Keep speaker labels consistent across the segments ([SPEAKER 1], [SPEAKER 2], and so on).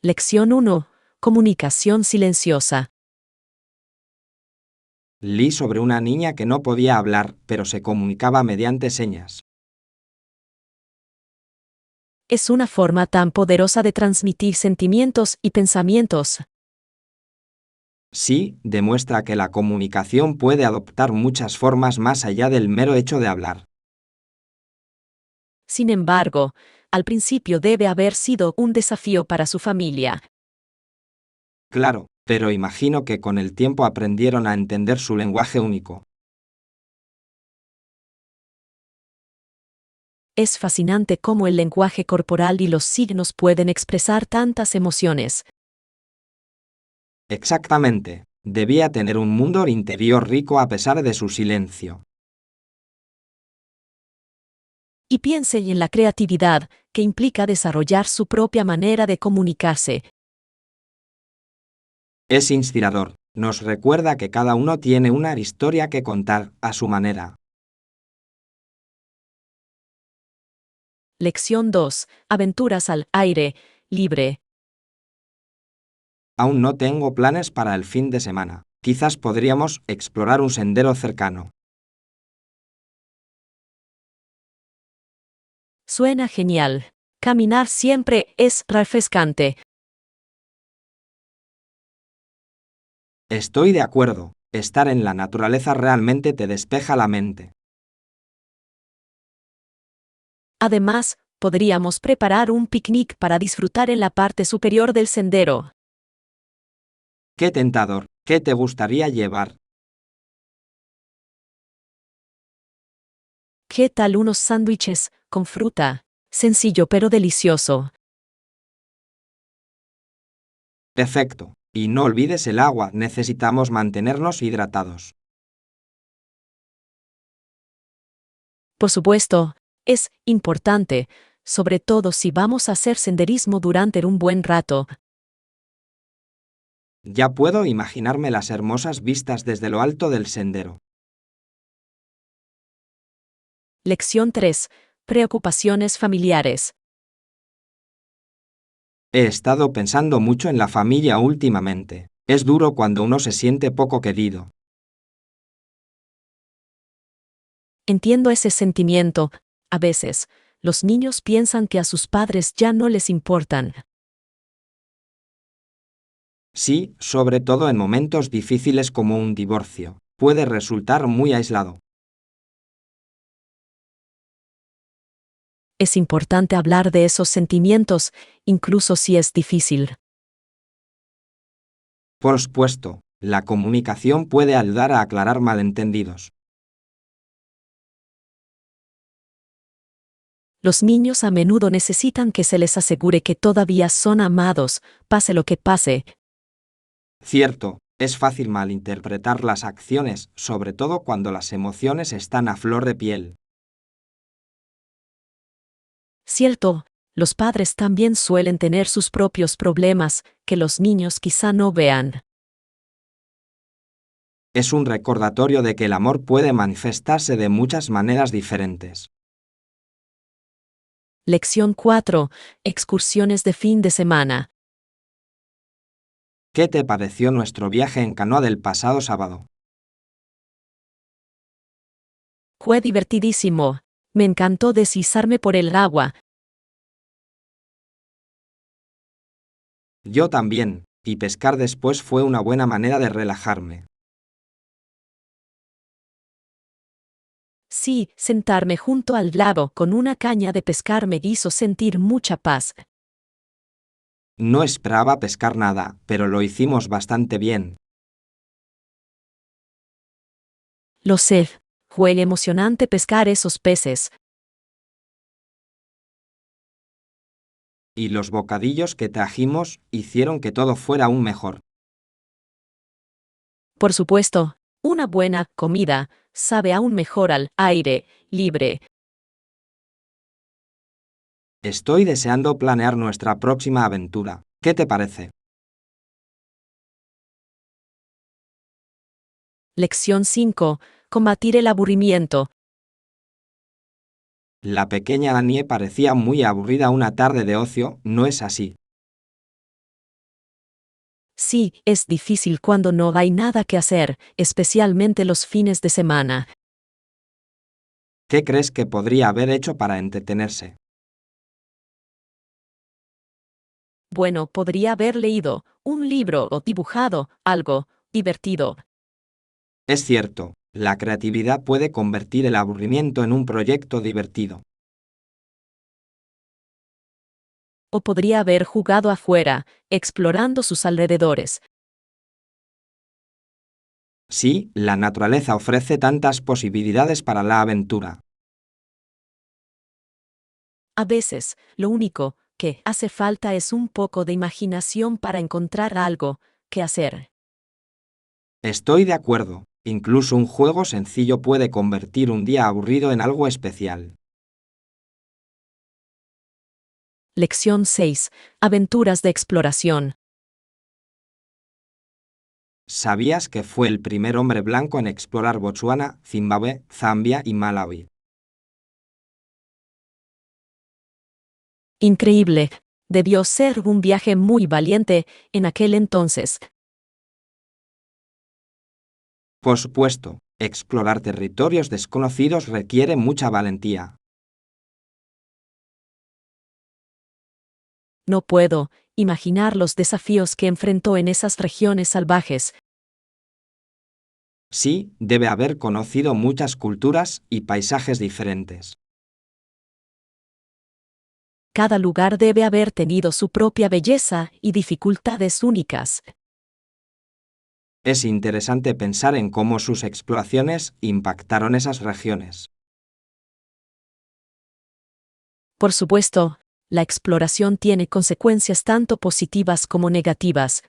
[SPEAKER 1] Lección 1. Comunicación silenciosa.
[SPEAKER 2] Leí sobre una niña que no podía hablar, pero se comunicaba mediante señas.
[SPEAKER 1] Es una forma tan poderosa de transmitir sentimientos y pensamientos.
[SPEAKER 2] Sí, demuestra que la comunicación puede adoptar muchas formas más allá del mero hecho de hablar.
[SPEAKER 1] Sin embargo, al principio debe haber sido un desafío para su familia.
[SPEAKER 2] Claro, pero imagino que con el tiempo aprendieron a entender su lenguaje único.
[SPEAKER 1] Es fascinante cómo el lenguaje corporal y los signos pueden expresar tantas emociones.
[SPEAKER 2] Exactamente. Debía tener un mundo interior rico a pesar de su silencio.
[SPEAKER 1] Y piense en la creatividad, que implica desarrollar su propia manera de comunicarse.
[SPEAKER 2] Es inspirador. Nos recuerda que cada uno tiene una historia que contar, a su manera.
[SPEAKER 1] Lección 2. Aventuras al aire libre.
[SPEAKER 2] Aún no tengo planes para el fin de semana. Quizás podríamos explorar un sendero cercano.
[SPEAKER 1] Suena genial. Caminar siempre es refrescante.
[SPEAKER 2] Estoy de acuerdo. Estar en la naturaleza realmente te despeja la mente.
[SPEAKER 1] Además, podríamos preparar un picnic para disfrutar en la parte superior del sendero.
[SPEAKER 2] ¡Qué tentador! ¿Qué te gustaría llevar?
[SPEAKER 1] ¿Qué tal unos sándwiches con fruta? Sencillo pero delicioso.
[SPEAKER 2] Perfecto. Y no olvides el agua, necesitamos mantenernos hidratados.
[SPEAKER 1] Por supuesto, es importante, sobre todo si vamos a hacer senderismo durante un buen rato.
[SPEAKER 2] Ya puedo imaginarme las hermosas vistas desde lo alto del sendero.
[SPEAKER 1] Lección 3. Preocupaciones familiares.
[SPEAKER 2] He estado pensando mucho en la familia últimamente. Es duro cuando uno se siente poco querido.
[SPEAKER 1] Entiendo ese sentimiento. A veces, los niños piensan que a sus padres ya no les importan.
[SPEAKER 2] Sí, sobre todo en momentos difíciles como un divorcio. Puede resultar muy aislado.
[SPEAKER 1] Es importante hablar de esos sentimientos, incluso si es difícil.
[SPEAKER 2] Por supuesto, la comunicación puede ayudar a aclarar malentendidos.
[SPEAKER 1] Los niños a menudo necesitan que se les asegure que todavía son amados, pase lo que pase.
[SPEAKER 2] Cierto, es fácil malinterpretar las acciones, sobre todo cuando las emociones están a flor de piel.
[SPEAKER 1] Cierto, los padres también suelen tener sus propios problemas, que los niños quizá no vean.
[SPEAKER 2] Es un recordatorio de que el amor puede manifestarse de muchas maneras diferentes.
[SPEAKER 1] Lección 4. Excursiones de fin de semana.
[SPEAKER 2] ¿Qué te pareció nuestro viaje en canoa del pasado sábado?
[SPEAKER 1] Fue divertidísimo. Me encantó deslizarme por el agua.
[SPEAKER 2] Yo también, y pescar después fue una buena manera de relajarme.
[SPEAKER 1] Sí, sentarme junto al lago con una caña de pescar me hizo sentir mucha paz.
[SPEAKER 2] No esperaba pescar nada, pero lo hicimos bastante bien.
[SPEAKER 1] Lo sé, fue emocionante pescar esos peces.
[SPEAKER 2] Y los bocadillos que trajimos hicieron que todo fuera aún mejor.
[SPEAKER 1] Por supuesto, una buena comida sabe aún mejor al aire libre.
[SPEAKER 2] Estoy deseando planear nuestra próxima aventura. ¿Qué te parece?
[SPEAKER 1] Lección 5. Combatir el aburrimiento.
[SPEAKER 2] La pequeña Annie parecía muy aburrida una tarde de ocio, ¿no es así?
[SPEAKER 1] Sí, es difícil cuando no hay nada que hacer, especialmente los fines de semana.
[SPEAKER 2] ¿Qué crees que podría haber hecho para entretenerse?
[SPEAKER 1] Bueno, podría haber leído un libro o dibujado algo divertido.
[SPEAKER 2] Es cierto, la creatividad puede convertir el aburrimiento en un proyecto divertido.
[SPEAKER 1] O podría haber jugado afuera, explorando sus alrededores.
[SPEAKER 2] Sí, la naturaleza ofrece tantas posibilidades para la aventura.
[SPEAKER 1] A veces, lo único que hace falta es un poco de imaginación para encontrar algo que hacer.
[SPEAKER 2] Estoy de acuerdo, incluso un juego sencillo puede convertir un día aburrido en algo especial.
[SPEAKER 1] Lección 6. Aventuras de exploración.
[SPEAKER 2] ¿Sabías que fue el primer hombre blanco en explorar Botsuana, Zimbabue, Zambia y Malawi?
[SPEAKER 1] Increíble. Debió ser un viaje muy valiente en aquel entonces.
[SPEAKER 2] Por supuesto, explorar territorios desconocidos requiere mucha valentía.
[SPEAKER 1] No puedo imaginar los desafíos que enfrentó en esas regiones salvajes.
[SPEAKER 2] Sí, debe haber conocido muchas culturas y paisajes diferentes.
[SPEAKER 1] Cada lugar debe haber tenido su propia belleza y dificultades únicas.
[SPEAKER 2] Es interesante pensar en cómo sus exploraciones impactaron esas regiones.
[SPEAKER 1] Por supuesto, la exploración tiene consecuencias tanto positivas como negativas.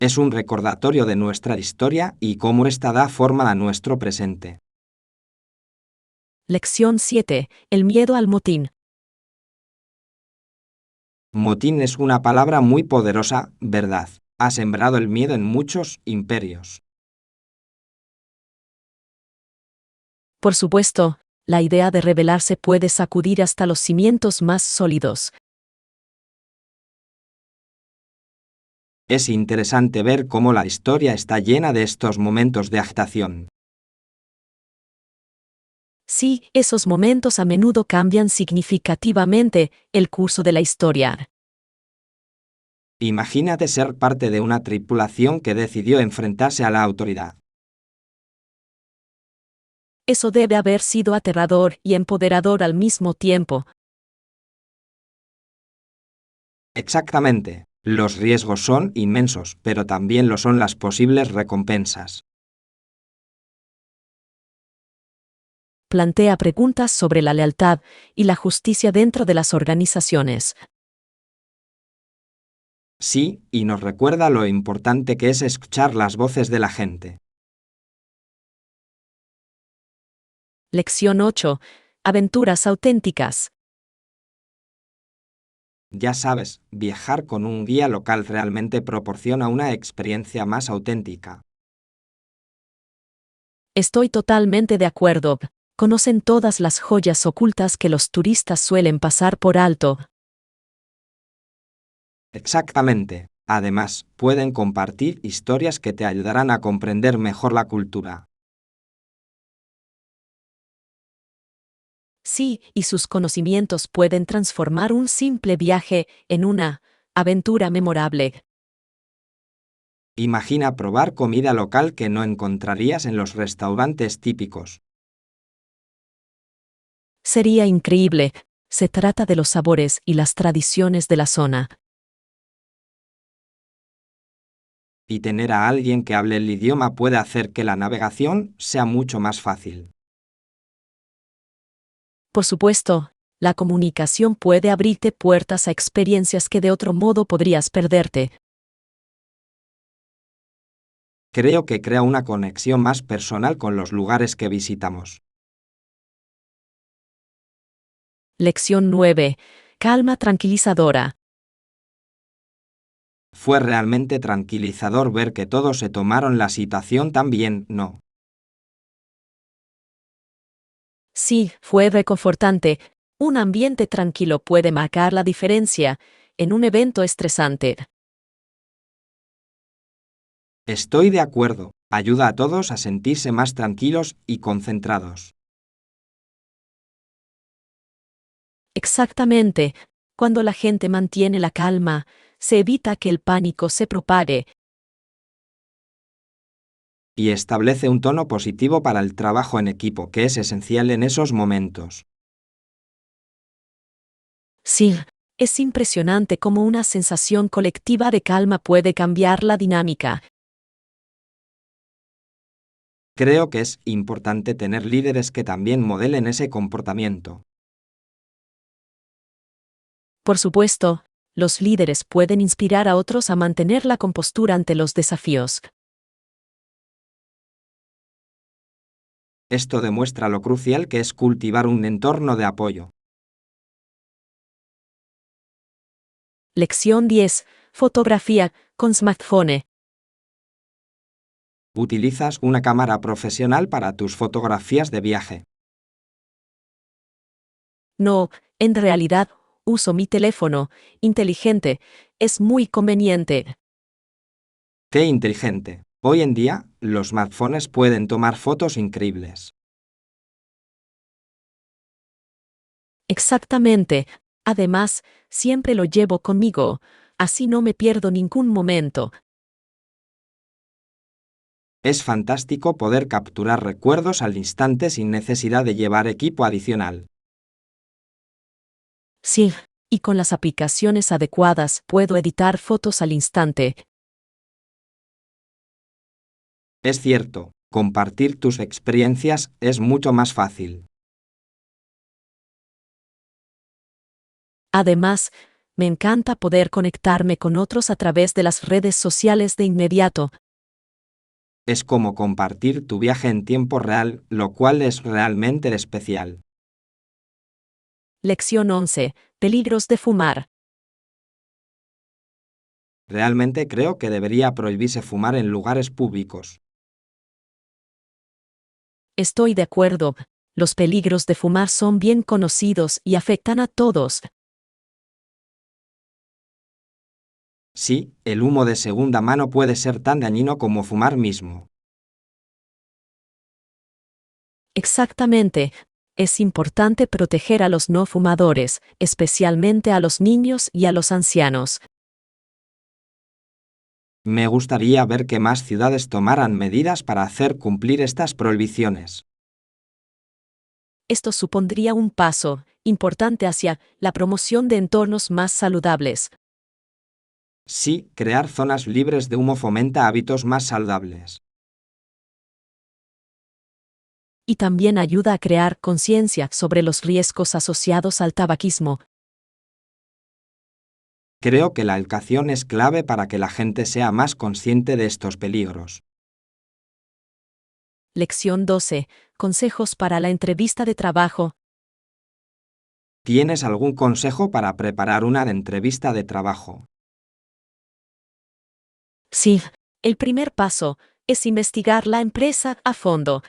[SPEAKER 2] Es un recordatorio de nuestra historia y cómo ésta da forma a nuestro presente.
[SPEAKER 1] Lección 7. El miedo al motín.
[SPEAKER 2] Motín es una palabra muy poderosa, ¿verdad? Ha sembrado el miedo en muchos imperios.
[SPEAKER 1] Por supuesto, la idea de rebelarse puede sacudir hasta los cimientos más sólidos.
[SPEAKER 2] Es interesante ver cómo la historia está llena de estos momentos de agitación.
[SPEAKER 1] Sí, esos momentos a menudo cambian significativamente el curso de la historia.
[SPEAKER 2] Imagínate ser parte de una tripulación que decidió enfrentarse a la autoridad.
[SPEAKER 1] Eso debe haber sido aterrador y empoderador al mismo tiempo.
[SPEAKER 2] Exactamente. Los riesgos son inmensos, pero también lo son las posibles recompensas.
[SPEAKER 1] Plantea preguntas sobre la lealtad y la justicia dentro de las organizaciones.
[SPEAKER 2] Sí, y nos recuerda lo importante que es escuchar las voces de la gente.
[SPEAKER 1] Lección 8. Aventuras auténticas.
[SPEAKER 2] Ya sabes, viajar con un guía local realmente proporciona una experiencia más auténtica.
[SPEAKER 1] Estoy totalmente de acuerdo. Conocen todas las joyas ocultas que los turistas suelen pasar por alto.
[SPEAKER 2] Exactamente. Además, pueden compartir historias que te ayudarán a comprender mejor la cultura.
[SPEAKER 1] Sí, y sus conocimientos pueden transformar un simple viaje en una aventura memorable.
[SPEAKER 2] Imagina probar comida local que no encontrarías en los restaurantes típicos.
[SPEAKER 1] Sería increíble. Se trata de los sabores y las tradiciones de la zona.
[SPEAKER 2] Y tener a alguien que hable el idioma puede hacer que la navegación sea mucho más fácil.
[SPEAKER 1] Por supuesto, la comunicación puede abrirte puertas a experiencias que de otro modo podrías perderte.
[SPEAKER 2] Creo que crea una conexión más personal con los lugares que visitamos.
[SPEAKER 1] Lección 9. Calma tranquilizadora.
[SPEAKER 2] Fue realmente tranquilizador ver que todos se tomaron la situación tan bien, ¿no?
[SPEAKER 1] Sí, fue reconfortante. Un ambiente tranquilo puede marcar la diferencia, en un evento estresante.
[SPEAKER 2] Estoy de acuerdo. Ayuda a todos a sentirse más tranquilos y concentrados.
[SPEAKER 1] Exactamente. Cuando la gente mantiene la calma, se evita que el pánico se propague.
[SPEAKER 2] Y establece un tono positivo para el trabajo en equipo, que es esencial en esos momentos.
[SPEAKER 1] Sí, es impresionante cómo una sensación colectiva de calma puede cambiar la dinámica.
[SPEAKER 2] Creo que es importante tener líderes que también modelen ese comportamiento.
[SPEAKER 1] Por supuesto, los líderes pueden inspirar a otros a mantener la compostura ante los desafíos.
[SPEAKER 2] Esto demuestra lo crucial que es cultivar un entorno de apoyo.
[SPEAKER 1] Lección 10. Fotografía con smartphone.
[SPEAKER 2] Utilizas una cámara profesional para tus fotografías de viaje.
[SPEAKER 1] No, en realidad, uso mi teléfono inteligente. Es muy conveniente.
[SPEAKER 2] ¡Qué inteligente! Hoy en día, los smartphones pueden tomar fotos increíbles.
[SPEAKER 1] Exactamente. Además, siempre lo llevo conmigo. Así no me pierdo ningún momento.
[SPEAKER 2] Es fantástico poder capturar recuerdos al instante sin necesidad de llevar equipo adicional.
[SPEAKER 1] Sí, y con las aplicaciones adecuadas puedo editar fotos al instante.
[SPEAKER 2] Es cierto, compartir tus experiencias es mucho más fácil.
[SPEAKER 1] Además, me encanta poder conectarme con otros a través de las redes sociales de inmediato.
[SPEAKER 2] Es como compartir tu viaje en tiempo real, lo cual es realmente especial.
[SPEAKER 1] Lección 11. Peligros de fumar.
[SPEAKER 2] Realmente creo que debería prohibirse fumar en lugares públicos.
[SPEAKER 1] Estoy de acuerdo. Los peligros de fumar son bien conocidos y afectan a todos.
[SPEAKER 2] Sí, el humo de segunda mano puede ser tan dañino como fumar mismo.
[SPEAKER 1] Exactamente. Es importante proteger a los no fumadores, especialmente a los niños y a los ancianos.
[SPEAKER 2] Me gustaría ver que más ciudades tomaran medidas para hacer cumplir estas prohibiciones.
[SPEAKER 1] Esto supondría un paso importante hacia la promoción de entornos más saludables.
[SPEAKER 2] Sí, crear zonas libres de humo fomenta hábitos más saludables.
[SPEAKER 1] Y también ayuda a crear conciencia sobre los riesgos asociados al tabaquismo.
[SPEAKER 2] Creo que la educación es clave para que la gente sea más consciente de estos peligros.
[SPEAKER 1] Lección 12. Consejos para la entrevista de trabajo.
[SPEAKER 2] ¿Tienes algún consejo para preparar una entrevista de trabajo?
[SPEAKER 1] Sí, el primer paso es investigar la empresa a fondo.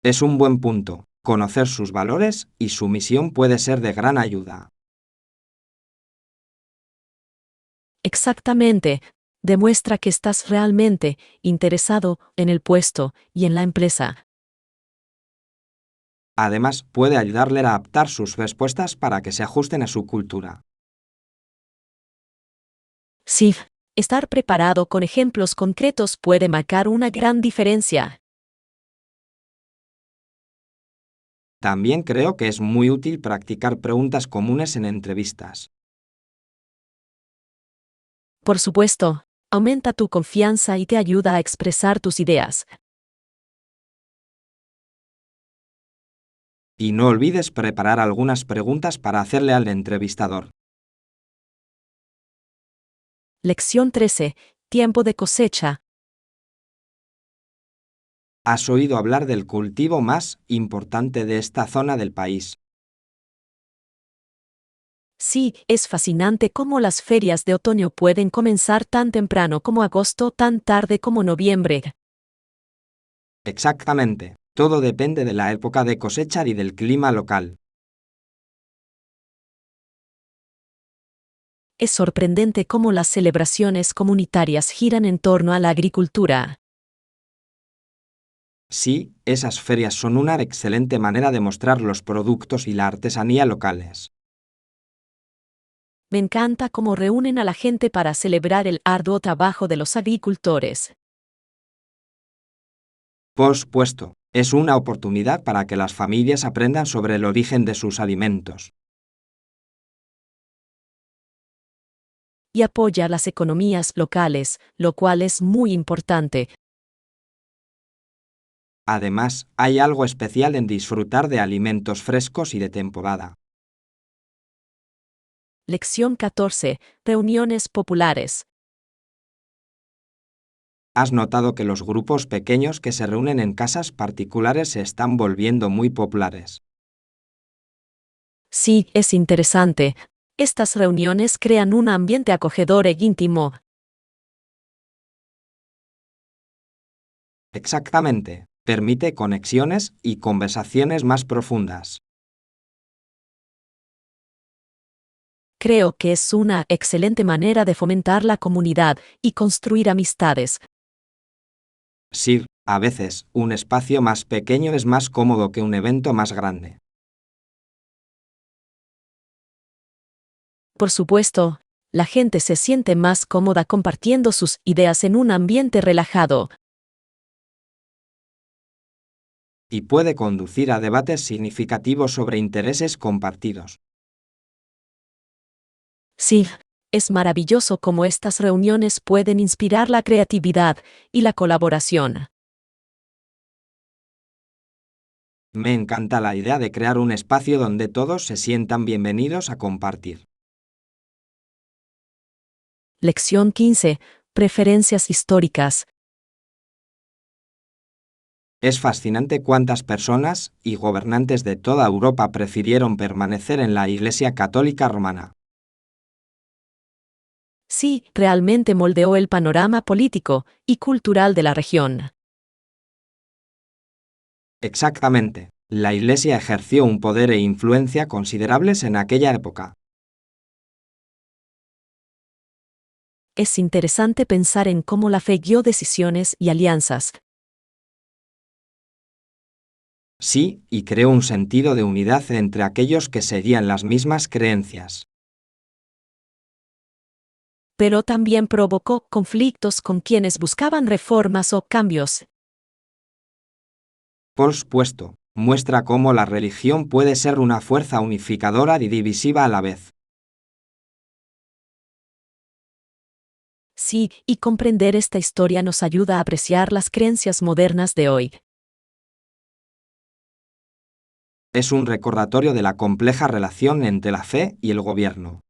[SPEAKER 2] Es un buen punto. Conocer sus valores y su misión puede ser de gran ayuda.
[SPEAKER 1] Exactamente. Demuestra que estás realmente interesado en el puesto y en la empresa.
[SPEAKER 2] Además, puede ayudarle a adaptar sus respuestas para que se ajusten a su cultura.
[SPEAKER 1] Sí, estar preparado con ejemplos concretos puede marcar una gran diferencia.
[SPEAKER 2] También creo que es muy útil practicar preguntas comunes en entrevistas.
[SPEAKER 1] Por supuesto, aumenta tu confianza y te ayuda a expresar tus ideas.
[SPEAKER 2] Y no olvides preparar algunas preguntas para hacerle al entrevistador.
[SPEAKER 1] Lección 13. Tiempo de cosecha.
[SPEAKER 2] ¿Has oído hablar del cultivo más importante de esta zona del país?
[SPEAKER 1] Sí, es fascinante cómo las ferias de otoño pueden comenzar tan temprano como agosto, tan tarde como noviembre.
[SPEAKER 2] Exactamente. Todo depende de la época de cosecha y del clima local.
[SPEAKER 1] Es sorprendente cómo las celebraciones comunitarias giran en torno a la agricultura.
[SPEAKER 2] Sí, esas ferias son una excelente manera de mostrar los productos y la artesanía locales.
[SPEAKER 1] Me encanta cómo reúnen a la gente para celebrar el arduo trabajo de los agricultores.
[SPEAKER 2] Por supuesto, es una oportunidad para que las familias aprendan sobre el origen de sus alimentos.
[SPEAKER 1] Y apoya las economías locales, lo cual es muy importante.
[SPEAKER 2] Además, hay algo especial en disfrutar de alimentos frescos y de temporada.
[SPEAKER 1] Lección 14. Reuniones populares.
[SPEAKER 2] ¿Has notado que los grupos pequeños que se reúnen en casas particulares se están volviendo muy populares?
[SPEAKER 1] Sí, es interesante. Estas reuniones crean un ambiente acogedor e íntimo.
[SPEAKER 2] Exactamente. Permite conexiones y conversaciones más profundas.
[SPEAKER 1] Creo que es una excelente manera de fomentar la comunidad y construir amistades.
[SPEAKER 2] Sí, a veces, un espacio más pequeño es más cómodo que un evento más grande.
[SPEAKER 1] Por supuesto, la gente se siente más cómoda compartiendo sus ideas en un ambiente relajado.
[SPEAKER 2] Y puede conducir a debates significativos sobre intereses compartidos.
[SPEAKER 1] Sí, es maravilloso cómo estas reuniones pueden inspirar la creatividad y la colaboración.
[SPEAKER 2] Me encanta la idea de crear un espacio donde todos se sientan bienvenidos a compartir.
[SPEAKER 1] Lección 15. Preferencias históricas.
[SPEAKER 2] Es fascinante cuántas personas y gobernantes de toda Europa prefirieron permanecer en la Iglesia Católica Romana.
[SPEAKER 1] Sí, realmente moldeó el panorama político y cultural de la región.
[SPEAKER 2] Exactamente. La Iglesia ejerció un poder e influencia considerables en aquella época.
[SPEAKER 1] Es interesante pensar en cómo la fe guió decisiones y alianzas.
[SPEAKER 2] Sí, y creó un sentido de unidad entre aquellos que seguían las mismas creencias.
[SPEAKER 1] Pero también provocó conflictos con quienes buscaban reformas o cambios.
[SPEAKER 2] Por supuesto, muestra cómo la religión puede ser una fuerza unificadora y divisiva a la vez.
[SPEAKER 1] Sí, y comprender esta historia nos ayuda a apreciar las creencias modernas de hoy.
[SPEAKER 2] Es un recordatorio de la compleja relación entre la fe y el gobierno.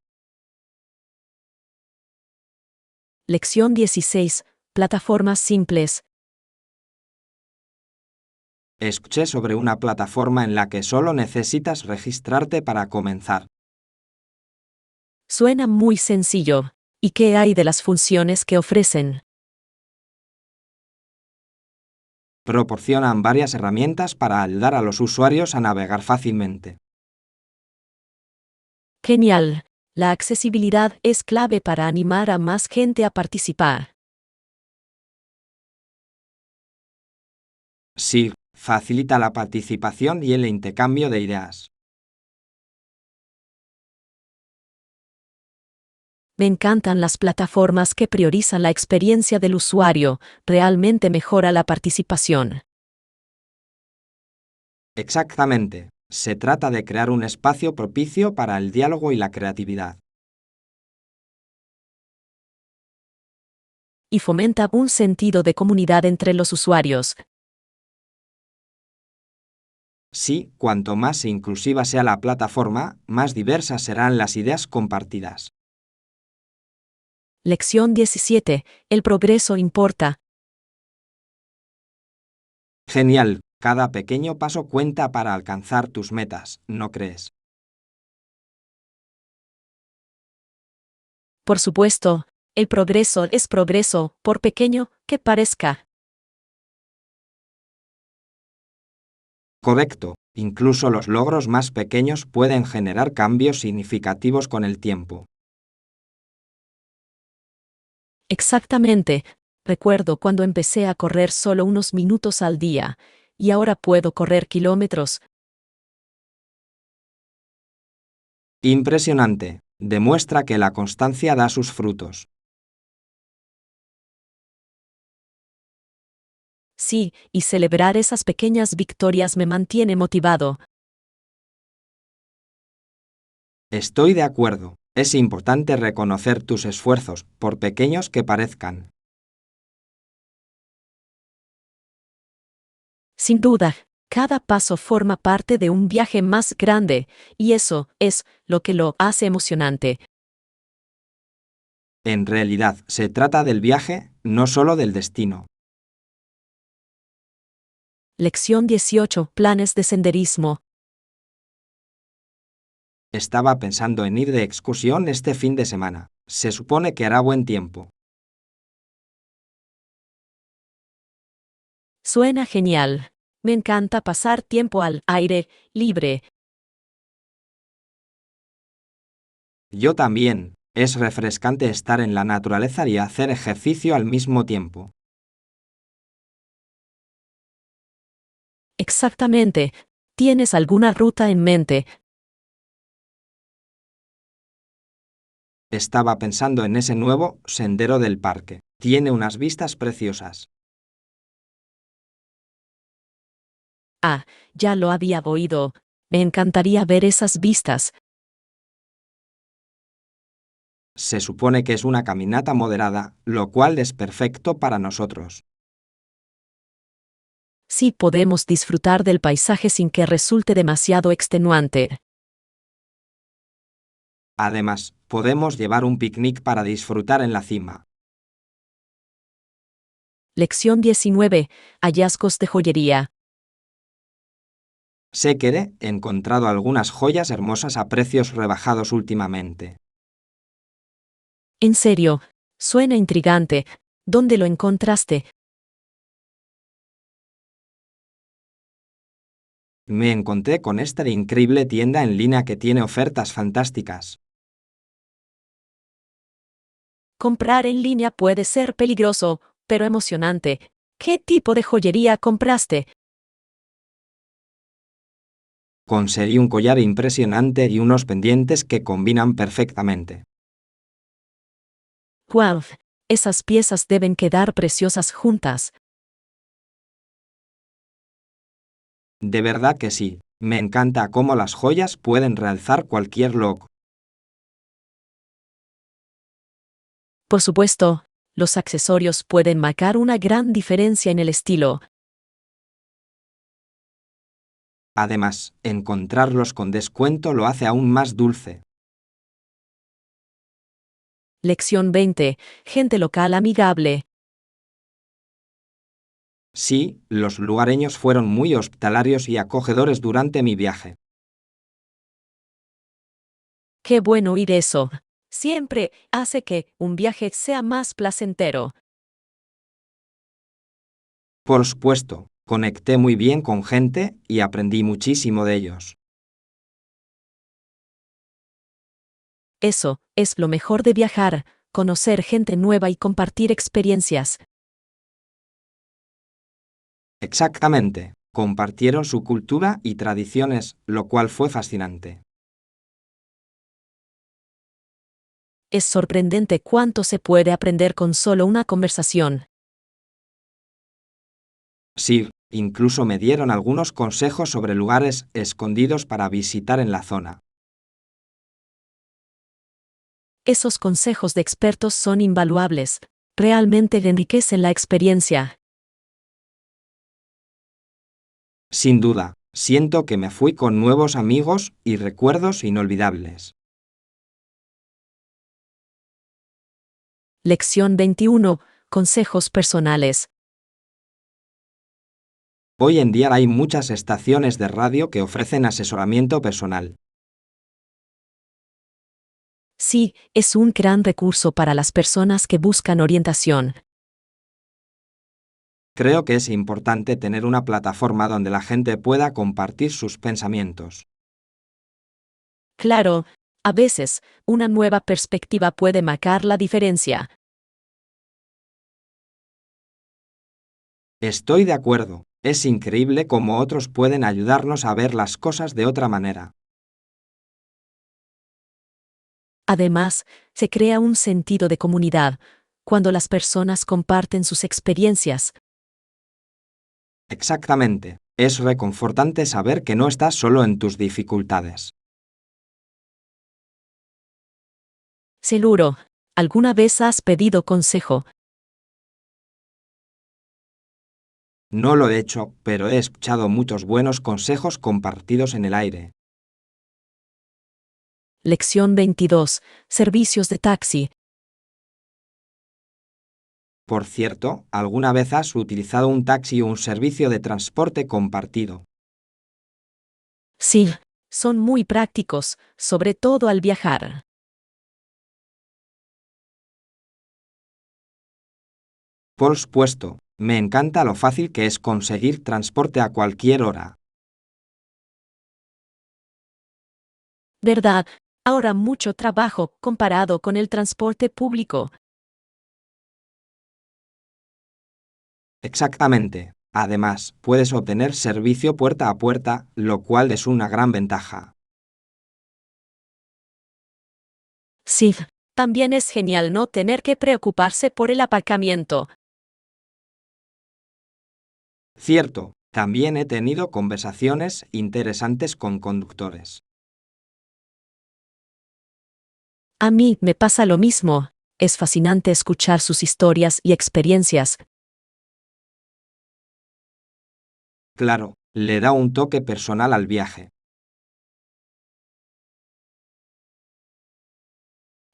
[SPEAKER 1] Lección 16. Plataformas simples.
[SPEAKER 2] Escuché sobre una plataforma en la que solo necesitas registrarte para comenzar.
[SPEAKER 1] Suena muy sencillo. ¿Y qué hay de las funciones que ofrecen?
[SPEAKER 2] Proporcionan varias herramientas para ayudar a los usuarios a navegar fácilmente.
[SPEAKER 1] Genial. La accesibilidad es clave para animar a más gente a participar.
[SPEAKER 2] Sí, facilita la participación y el intercambio de ideas.
[SPEAKER 1] Me encantan las plataformas que priorizan la experiencia del usuario, realmente mejora la participación.
[SPEAKER 2] Exactamente. Se trata de crear un espacio propicio para el diálogo y la creatividad.
[SPEAKER 1] Y fomenta un sentido de comunidad entre los usuarios.
[SPEAKER 2] Sí, cuanto más inclusiva sea la plataforma, más diversas serán las ideas compartidas.
[SPEAKER 1] Lección 17. El progreso importa.
[SPEAKER 2] Genial, cada pequeño paso cuenta para alcanzar tus metas, ¿no crees?
[SPEAKER 1] Por supuesto, el progreso es progreso, por pequeño que parezca.
[SPEAKER 2] Correcto, incluso los logros más pequeños pueden generar cambios significativos con el tiempo.
[SPEAKER 1] Exactamente. Recuerdo cuando empecé a correr solo unos minutos al día, y ahora puedo correr kilómetros.
[SPEAKER 2] Impresionante. Demuestra que la constancia da sus frutos.
[SPEAKER 1] Sí, y celebrar esas pequeñas victorias me mantiene motivado.
[SPEAKER 2] Estoy de acuerdo. Es importante reconocer tus esfuerzos, por pequeños que parezcan.
[SPEAKER 1] Sin duda, cada paso forma parte de un viaje más grande, y eso es lo que lo hace emocionante.
[SPEAKER 2] En realidad, se trata del viaje, no solo del destino.
[SPEAKER 1] Lección 18. Planes de senderismo.
[SPEAKER 2] Estaba pensando en ir de excursión este fin de semana. Se supone que hará buen tiempo.
[SPEAKER 1] Suena genial. Me encanta pasar tiempo al aire libre.
[SPEAKER 2] Yo también. Es refrescante estar en la naturaleza y hacer ejercicio al mismo tiempo.
[SPEAKER 1] Exactamente. ¿Tienes alguna ruta en mente?
[SPEAKER 2] Estaba pensando en ese nuevo sendero del parque. Tiene unas vistas preciosas.
[SPEAKER 1] Ah, ya lo había oído. Me encantaría ver esas vistas.
[SPEAKER 2] Se supone que es una caminata moderada, lo cual es perfecto para nosotros.
[SPEAKER 1] Sí podemos disfrutar del paisaje sin que resulte demasiado extenuante.
[SPEAKER 2] Además, podemos llevar un picnic para disfrutar en la cima.
[SPEAKER 1] Lección 19. Hallazgos de joyería.
[SPEAKER 2] Sé que he encontrado algunas joyas hermosas a precios rebajados últimamente.
[SPEAKER 1] En serio, suena intrigante. ¿Dónde lo encontraste?
[SPEAKER 2] Me encontré con esta increíble tienda en línea que tiene ofertas fantásticas.
[SPEAKER 1] Comprar en línea puede ser peligroso, pero emocionante. ¿Qué tipo de joyería compraste?
[SPEAKER 2] Conseguí un collar impresionante y unos pendientes que combinan perfectamente.
[SPEAKER 1] ¡Guau! Esas piezas deben quedar preciosas juntas.
[SPEAKER 2] De verdad que sí. Me encanta cómo las joyas pueden realzar cualquier look.
[SPEAKER 1] Por supuesto, los accesorios pueden marcar una gran diferencia en el estilo.
[SPEAKER 2] Además, encontrarlos con descuento lo hace aún más dulce.
[SPEAKER 1] Lección 20. Gente local amigable.
[SPEAKER 2] Sí, los lugareños fueron muy hospitalarios y acogedores durante mi viaje.
[SPEAKER 1] Qué bueno oír eso. Siempre hace que un viaje sea más placentero.
[SPEAKER 2] Por supuesto, conecté muy bien con gente y aprendí muchísimo de ellos.
[SPEAKER 1] Eso es lo mejor de viajar, conocer gente nueva y compartir experiencias.
[SPEAKER 2] Exactamente. Compartieron su cultura y tradiciones, lo cual fue fascinante.
[SPEAKER 1] Es sorprendente cuánto se puede aprender con solo una conversación.
[SPEAKER 2] Sí, incluso me dieron algunos consejos sobre lugares escondidos para visitar en la zona.
[SPEAKER 1] Esos consejos de expertos son invaluables. Realmente enriquecen la experiencia.
[SPEAKER 2] Sin duda, siento que me fui con nuevos amigos y recuerdos inolvidables.
[SPEAKER 1] Lección 21. Consejos personales.
[SPEAKER 2] Hoy en día hay muchas estaciones de radio que ofrecen asesoramiento personal.
[SPEAKER 1] Sí, es un gran recurso para las personas que buscan orientación.
[SPEAKER 2] Creo que es importante tener una plataforma donde la gente pueda compartir sus pensamientos.
[SPEAKER 1] Claro, a veces, una nueva perspectiva puede marcar la diferencia.
[SPEAKER 2] Estoy de acuerdo. Es increíble cómo otros pueden ayudarnos a ver las cosas de otra manera.
[SPEAKER 1] Además, se crea un sentido de comunidad cuando las personas comparten sus experiencias.
[SPEAKER 2] Exactamente. Es reconfortante saber que no estás solo en tus dificultades.
[SPEAKER 1] Seguro, ¿alguna vez has pedido consejo?
[SPEAKER 2] No lo he hecho, pero he escuchado muchos buenos consejos compartidos en el aire.
[SPEAKER 1] Lección 22. Servicios de taxi.
[SPEAKER 2] Por cierto, ¿alguna vez has utilizado un taxi o un servicio de transporte compartido?
[SPEAKER 1] Sí, son muy prácticos, sobre todo al viajar.
[SPEAKER 2] Por supuesto, me encanta lo fácil que es conseguir transporte a cualquier hora.
[SPEAKER 1] ¿Verdad? Ahora mucho trabajo comparado con el transporte público.
[SPEAKER 2] Exactamente. Además, puedes obtener servicio puerta a puerta, lo cual es una gran ventaja.
[SPEAKER 1] Sí, también es genial no tener que preocuparse por el aparcamiento.
[SPEAKER 2] Cierto, también he tenido conversaciones interesantes con conductores.
[SPEAKER 1] A mí me pasa lo mismo. Es fascinante escuchar sus historias y experiencias.
[SPEAKER 2] Claro, le da un toque personal al viaje.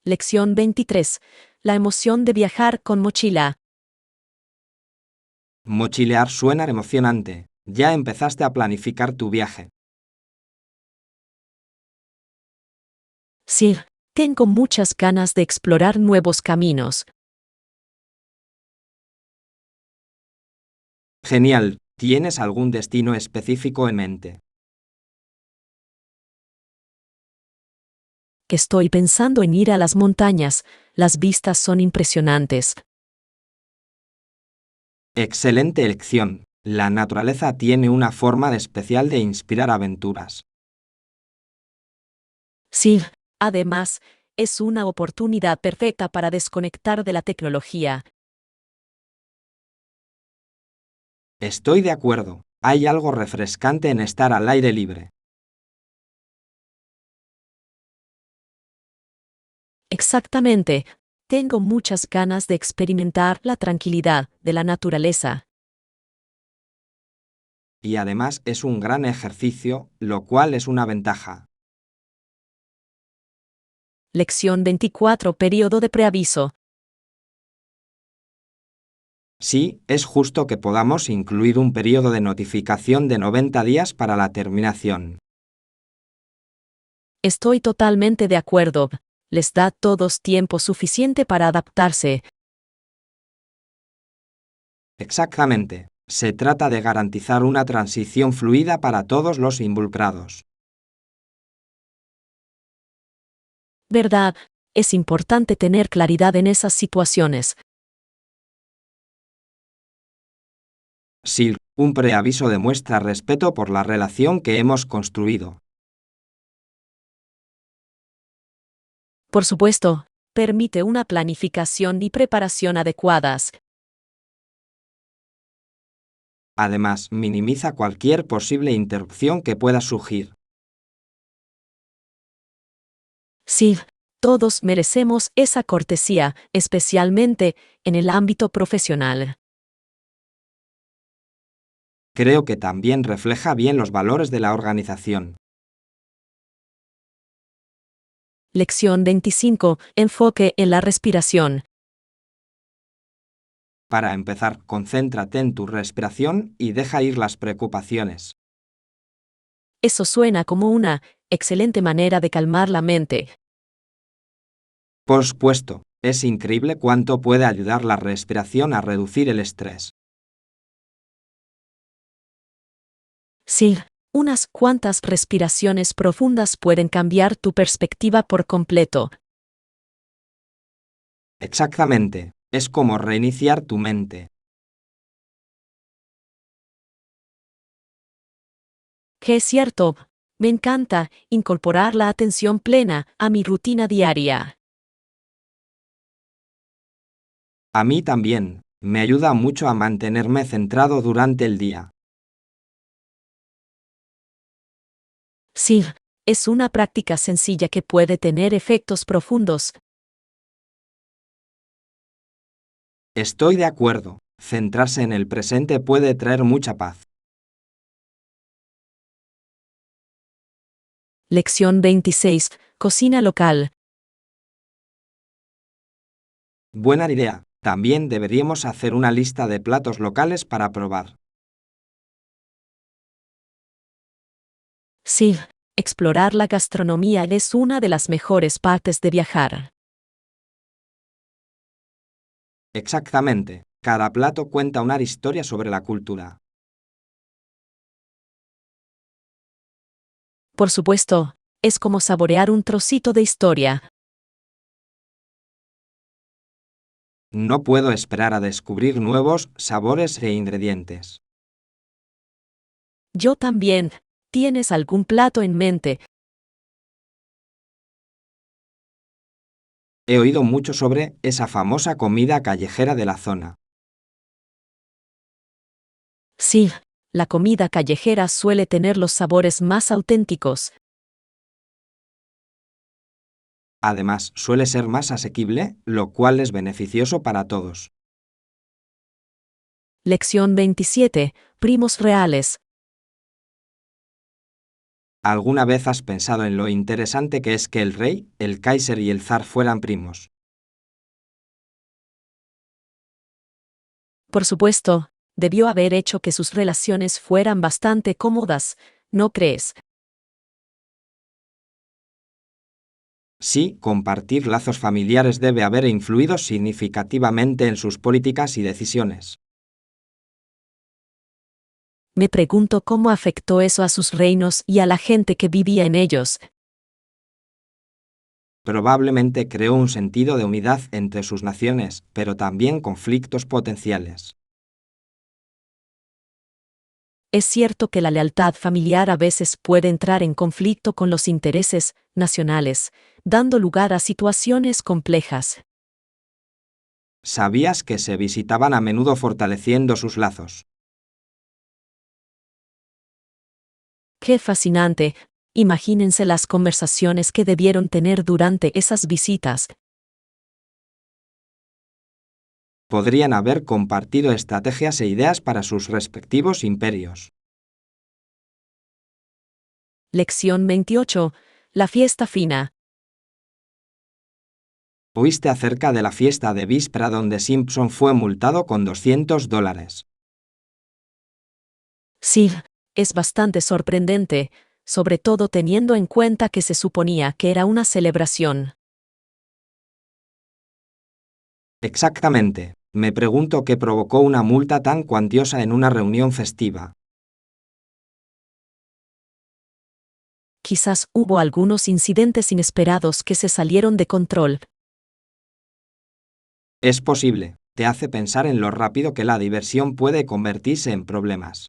[SPEAKER 1] Lección 23. La emoción de viajar con mochila.
[SPEAKER 2] Mochilear suena emocionante. Ya empezaste a planificar tu viaje.
[SPEAKER 1] Sí, tengo muchas ganas de explorar nuevos caminos.
[SPEAKER 2] Genial. ¿Tienes algún destino específico en mente?
[SPEAKER 1] Estoy pensando en ir a las montañas. Las vistas son impresionantes.
[SPEAKER 2] Excelente elección. La naturaleza tiene una forma especial de inspirar aventuras.
[SPEAKER 1] Sí, además, es una oportunidad perfecta para desconectar de la tecnología.
[SPEAKER 2] Estoy de acuerdo. Hay algo refrescante en estar al aire libre.
[SPEAKER 1] Exactamente. Tengo muchas ganas de experimentar la tranquilidad de la naturaleza.
[SPEAKER 2] Y además es un gran ejercicio, lo cual es una ventaja.
[SPEAKER 1] Lección 24. Periodo de preaviso.
[SPEAKER 2] Sí, es justo que podamos incluir un periodo de notificación de 90 días para la terminación.
[SPEAKER 1] Estoy totalmente de acuerdo. Les da todos tiempo suficiente para adaptarse.
[SPEAKER 2] Exactamente. Se trata de garantizar una transición fluida para todos los involucrados.
[SPEAKER 1] ¿Verdad? Es importante tener claridad en esas situaciones.
[SPEAKER 2] Sí, un preaviso demuestra respeto por la relación que hemos construido.
[SPEAKER 1] Por supuesto, permite una planificación y preparación adecuadas.
[SPEAKER 2] Además, minimiza cualquier posible interrupción que pueda surgir.
[SPEAKER 1] Sí, todos merecemos esa cortesía, especialmente en el ámbito profesional.
[SPEAKER 2] Creo que también refleja bien los valores de la organización.
[SPEAKER 1] Lección 25. Enfoque en la respiración.
[SPEAKER 2] Para empezar, concéntrate en tu respiración y deja ir las preocupaciones.
[SPEAKER 1] Eso suena como una excelente manera de calmar la mente.
[SPEAKER 2] Por supuesto, es increíble cuánto puede ayudar la respiración a reducir el estrés.
[SPEAKER 1] Sí, unas cuantas respiraciones profundas pueden cambiar tu perspectiva por completo.
[SPEAKER 2] Exactamente, es como reiniciar tu mente.
[SPEAKER 1] Que es cierto, me encanta incorporar la atención plena a mi rutina diaria.
[SPEAKER 2] A mí también, me ayuda mucho a mantenerme centrado durante el día.
[SPEAKER 1] Sí, es una práctica sencilla que puede tener efectos profundos.
[SPEAKER 2] Estoy de acuerdo, centrarse en el presente puede traer mucha paz.
[SPEAKER 1] Lección 26. Cocina local.
[SPEAKER 2] Buena idea, también deberíamos hacer una lista de platos locales para probar.
[SPEAKER 1] Sí, explorar la gastronomía es una de las mejores partes de viajar.
[SPEAKER 2] Exactamente, cada plato cuenta una historia sobre la cultura.
[SPEAKER 1] Por supuesto, es como saborear un trocito de historia.
[SPEAKER 2] No puedo esperar a descubrir nuevos sabores e ingredientes.
[SPEAKER 1] Yo también. ¿Tienes algún plato en mente?
[SPEAKER 2] He oído mucho sobre esa famosa comida callejera de la zona.
[SPEAKER 1] Sí, la comida callejera suele tener los sabores más auténticos.
[SPEAKER 2] Además, suele ser más asequible, lo cual es beneficioso para todos.
[SPEAKER 1] Lección 27. Primos reales.
[SPEAKER 2] ¿Alguna vez has pensado en lo interesante que es que el rey, el Kaiser y el zar fueran primos?
[SPEAKER 1] Por supuesto, debió haber hecho que sus relaciones fueran bastante cómodas, ¿no crees?
[SPEAKER 2] Sí, compartir lazos familiares debe haber influido significativamente en sus políticas y decisiones.
[SPEAKER 1] Me pregunto cómo afectó eso a sus reinos y a la gente que vivía en ellos.
[SPEAKER 2] Probablemente creó un sentido de unidad entre sus naciones, pero también conflictos potenciales.
[SPEAKER 1] Es cierto que la lealtad familiar a veces puede entrar en conflicto con los intereses nacionales, dando lugar a situaciones complejas.
[SPEAKER 2] ¿Sabías que se visitaban a menudo fortaleciendo sus lazos?
[SPEAKER 1] ¡Qué fascinante! Imagínense las conversaciones que debieron tener durante esas visitas.
[SPEAKER 2] Podrían haber compartido estrategias e ideas para sus respectivos imperios.
[SPEAKER 1] Lección 28. La fiesta fina.
[SPEAKER 2] ¿Oíste acerca de la fiesta de víspera donde Simpson fue multado con $200?
[SPEAKER 1] Sí, es bastante sorprendente, sobre todo teniendo en cuenta que se suponía que era una celebración.
[SPEAKER 2] Exactamente. Me pregunto qué provocó una multa tan cuantiosa en una reunión festiva.
[SPEAKER 1] Quizás hubo algunos incidentes inesperados que se salieron de control.
[SPEAKER 2] Es posible. Te hace pensar en lo rápido que la diversión puede convertirse en problemas.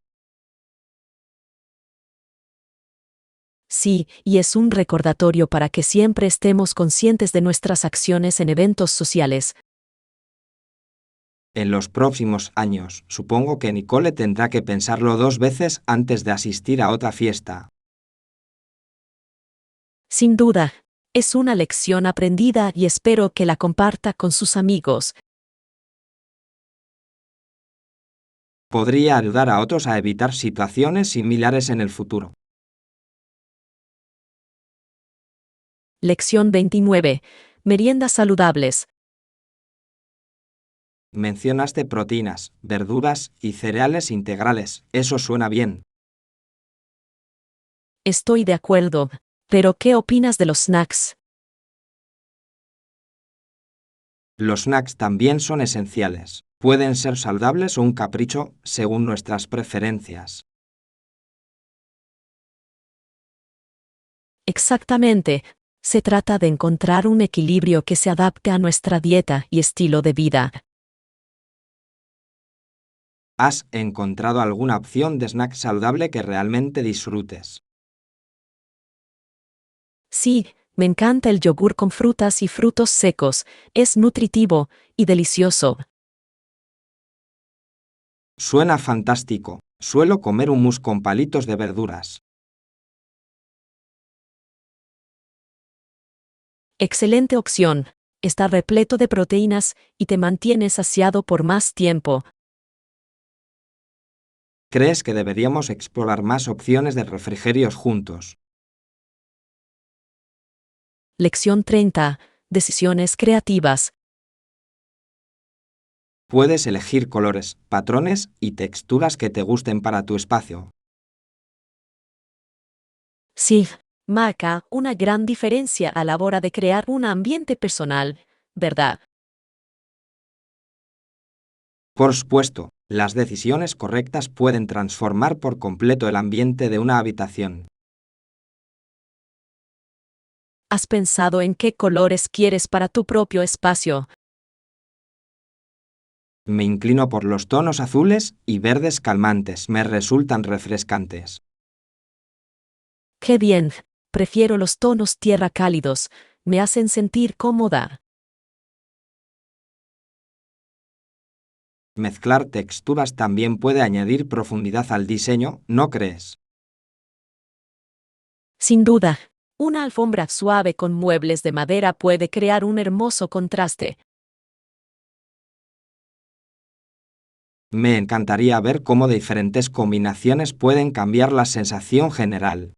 [SPEAKER 1] Sí, y es un recordatorio para que siempre estemos conscientes de nuestras acciones en eventos sociales.
[SPEAKER 2] En los próximos años, supongo que Nicole tendrá que pensarlo 2 veces antes de asistir a otra fiesta.
[SPEAKER 1] Sin duda, es una lección aprendida y espero que la comparta con sus amigos.
[SPEAKER 2] Podría ayudar a otros a evitar situaciones similares en el futuro.
[SPEAKER 1] Lección 29. Meriendas saludables.
[SPEAKER 2] Mencionaste proteínas, verduras y cereales integrales. Eso suena bien.
[SPEAKER 1] Estoy de acuerdo, pero ¿qué opinas de los snacks?
[SPEAKER 2] Los snacks también son esenciales. Pueden ser saludables o un capricho, según nuestras preferencias.
[SPEAKER 1] Exactamente. Se trata de encontrar un equilibrio que se adapte a nuestra dieta y estilo de vida.
[SPEAKER 2] ¿Has encontrado alguna opción de snack saludable que realmente disfrutes?
[SPEAKER 1] Sí, me encanta el yogur con frutas y frutos secos. Es nutritivo y delicioso.
[SPEAKER 2] Suena fantástico. Suelo comer hummus con palitos de verduras.
[SPEAKER 1] Excelente opción. Está repleto de proteínas y te mantiene saciado por más tiempo.
[SPEAKER 2] ¿Crees que deberíamos explorar más opciones de refrigerios juntos?
[SPEAKER 1] Lección 30. Decisiones creativas.
[SPEAKER 2] Puedes elegir colores, patrones y texturas que te gusten para tu espacio.
[SPEAKER 1] Sí, marca una gran diferencia a la hora de crear un ambiente personal, ¿verdad?
[SPEAKER 2] Por supuesto, las decisiones correctas pueden transformar por completo el ambiente de una habitación.
[SPEAKER 1] ¿Has pensado en qué colores quieres para tu propio espacio?
[SPEAKER 2] Me inclino por los tonos azules y verdes calmantes, me resultan refrescantes.
[SPEAKER 1] ¡Qué bien! Prefiero los tonos tierra cálidos, me hacen sentir cómoda.
[SPEAKER 2] Mezclar texturas también puede añadir profundidad al diseño, ¿no crees?
[SPEAKER 1] Sin duda, una alfombra suave con muebles de madera puede crear un hermoso contraste.
[SPEAKER 2] Me encantaría ver cómo diferentes combinaciones pueden cambiar la sensación general.